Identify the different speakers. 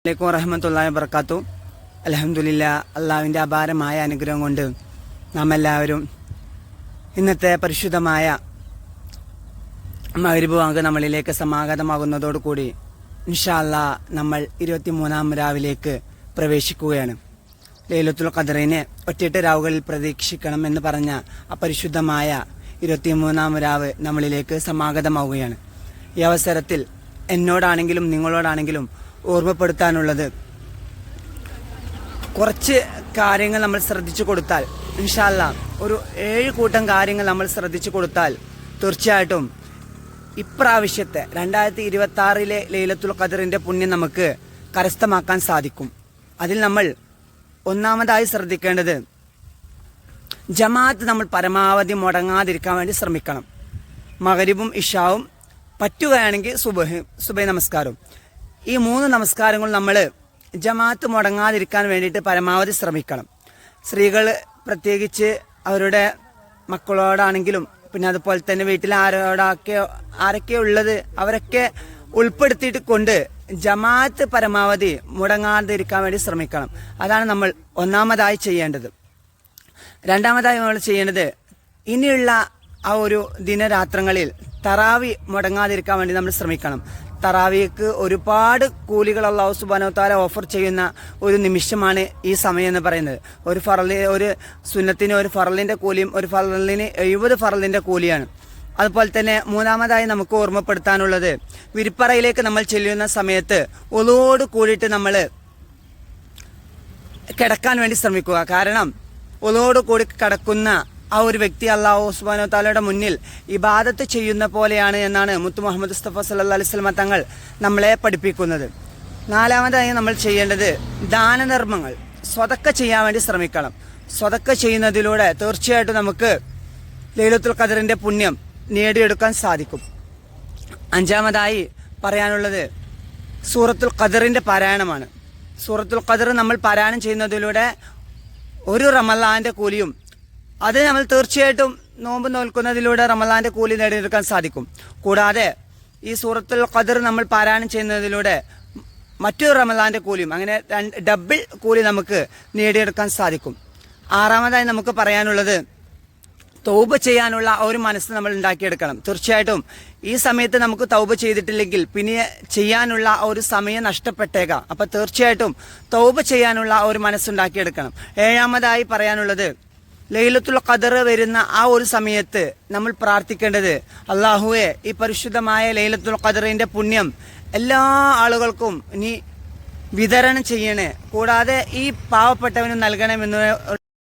Speaker 1: അലൈക്കും വറഹ്മത്തുള്ളാഹി വബറകാത്തു. അൽഹംദുലില്ലാ, അള്ളാഹുവിൻ്റെ അപാരമായ അനുഗ്രഹം കൊണ്ട് നാം എല്ലാവരും ഇന്നത്തെ പരിശുദ്ധമായ മഗ്‌രിബ് ബാങ്ക് നമ്മളിലേക്ക് സമാഗതമാകുന്നതോടുകൂടി ഇൻഷാ അല്ലാഹ് നമ്മൾ 23-ാം രാവിലേക്ക് പ്രവേശിക്കുകയാണ്. ലൈലത്തുൽ ഖദ്റിനെ ഒറ്റയെട്ട് രാവുകളിൽ പ്രതീക്ഷിക്കണം എന്ന് പറഞ്ഞ അപരിശുദ്ധമായ 23-ാം രാവ് നമ്മളിലേക്ക് സമാഗതമാവുകയാണ്. ഈ അവസരത്തിൽ എന്നോടാണെങ്കിലും നിങ്ങളോടാണെങ്കിലും ഓർമ്മപ്പെടുത്താനുള്ളത്, കുറച്ച് കാര്യങ്ങൾ നമ്മൾ ശ്രദ്ധിച്ചു കൊടുത്താൽ ഇൻഷാ അല്ലാഹ് ഒരു 7 കൂട്ടം കാര്യങ്ങൾ നമ്മൾ ശ്രദ്ധിച്ചു കൊടുത്താൽ തീർച്ചയായിട്ടും ഇപ്രാവശ്യത്തെ 2026 ലൈലത്തുൽ ഖദ്റിന്റെ പുണ്യം നമുക്ക് കരസ്ഥമാക്കാൻ സാധിക്കും. അതിൽ നമ്മൾ ഒന്നാമതായി ശ്രദ്ധിക്കേണ്ടത്, ജമാഅത്ത് നമ്മൾ പരമാവധി മുടങ്ങാതിരിക്കാൻ വേണ്ടി ശ്രമിക്കണം. മഗ്‌രിബും ഇശാവും പറ്റുകയാണെങ്കിൽ സുബഹി നമസ്കാരവും, ഈ 3 നമസ്കാരങ്ങൾ നമ്മൾ ജമാഅത്ത് മുടങ്ങാതിരിക്കാൻ വേണ്ടിയിട്ട് പരമാവധി ശ്രമിക്കണം. സ്ത്രീകൾ പ്രത്യേകിച്ച് അവരുടെ മക്കളോടാണെങ്കിലും പിന്നെ അതുപോലെ തന്നെ വീട്ടിൽ ആരൊക്കെ ഉള്ളത് അവരൊക്കെ ഉൾപ്പെടുത്തിയിട്ട് കൊണ്ട് ജമാഅത്ത് പരമാവധി മുടങ്ങാതിരിക്കാൻ വേണ്ടി ശ്രമിക്കണം. അതാണ് നമ്മൾ ഒന്നാമതായി ചെയ്യേണ്ടത്. രണ്ടാമതായി നമ്മൾ ചെയ്യേണ്ടത്, ഇനിയുള്ള ആ ഒരു ദിനരാത്രങ്ങളിൽ തറാവി മുടങ്ങാതിരിക്കാൻ വേണ്ടി നമ്മൾ ശ്രമിക്കണം. തറാവിക്ക് ഒരുപാട് കൂലികൾ അല്ലാഹു സുബ്ഹാനഹു വ തആല ഓഫർ ചെയ്യുന്ന ഒരു നിമിഷമാണ് ഈ സമയം എന്ന് പറയുന്നത്. ഒരു സുന്നത്തിന് ഒരു ഫറലിന്റെ കൂലിയും ഒരു ഫറലിന് 70 ഫറലിന്റെ കൂലിയാണ്. അതുപോലെ തന്നെ മൂന്നാമതായി നമുക്ക് ഓർമ്മപ്പെടുത്താനുള്ളത്, വിരിപ്പറയിലേക്ക് നമ്മൾ ചെല്ലുന്ന സമയത്ത് ഒളോട് കൂടിയിട്ട് നമ്മൾ കിടക്കാൻ വേണ്ടി ശ്രമിക്കുക. കാരണം ഒളോട് കൂടി കിടക്കുന്ന ആ ഒരു വ്യക്തി അല്ലാഹു സുബ്ഹാനഹു വ തആലയുടെ മുന്നിൽ ഇബാദത്ത് ചെയ്യുന്ന പോലെയാണ് എന്നാണ് മുത്ത് മുഹമ്മദ് മുസ്തഫ സല്ലല്ലാഹു അലൈഹി വസല്ലം തങ്ങൾ നമ്മളെ പഠിപ്പിക്കുന്നത്. നാലാമതായി നമ്മൾ ചെയ്യേണ്ടത്, ദാനധർമ്മങ്ങൾ സ്വതക്ക ചെയ്യാൻ വേണ്ടി ശ്രമിക്കണം. സ്വതക്ക ചെയ്യുന്നതിലൂടെ തീർച്ചയായിട്ടും നമുക്ക് ലൈലത്തുൽ ഖദ്റിന്റെ പുണ്യം നേടിയെടുക്കാൻ സാധിക്കും. അഞ്ചാമതായി പറയാനുള്ളത്, സൂറത്തുൽ ഖദ്റിന്റെ പാരായണമാണ്. സൂറത്തുൽ ഖദ്ർ നമ്മൾ പാരായണം ചെയ്യുന്നതിലൂടെ ഒരു റമളാന്റെ കൂലിയും, അത് നമ്മൾ തീർച്ചയായിട്ടും നോമ്പ് നോൽക്കുന്നതിലൂടെ റമളാന്റെ കൂലി നേടിയെടുക്കാൻ സാധിക്കും. കൂടാതെ ഈ സൂറത്തുൽ ഖദ്ർ നമ്മൾ പാരായണം ചെയ്യുന്നതിലൂടെ മറ്റൊരു റമളാന്റെ കൂലിയും, അങ്ങനെ ഡബിൾ കൂലി നമുക്ക് നേടിയെടുക്കാൻ സാധിക്കും. ആറാമതായി നമുക്ക് പറയാനുള്ളത്, തൗബ ചെയ്യാനുള്ള ഒരു മനസ്സ് നമ്മൾ ഉണ്ടാക്കിയെടുക്കണം. തീർച്ചയായിട്ടും ഈ സമയത്ത് നമുക്ക് തൗബ ചെയ്തിട്ടില്ലെങ്കിൽ പിന്നെ ചെയ്യാനുള്ള ഒരു സമയം നഷ്ടപ്പെട്ടേക്കാം. അപ്പൊ തീർച്ചയായിട്ടും തൗബ ചെയ്യാനുള്ള ഒരു മനസ്സുണ്ടാക്കിയെടുക്കണം. ഏഴാമതായി പറയാനുള്ളത്, ലൈലത്തുൽ ഖദ്ർ വരുന്ന ആ ഒരു സമയത്ത് നമ്മൾ പ്രാർത്ഥിക്കേണ്ടത്, അല്ലാഹുവേ ഈ പരിശുദ്ധമായ ലൈലത്തുൽ ഖദ്റിന്റെ പുണ്യം എല്ലാ ആളുകൾക്കും നീ വിതരണം ചെയ്യണേ, കൂടാതെ ഈ പാവപ്പെട്ടവനും നൽകണമെന്ന്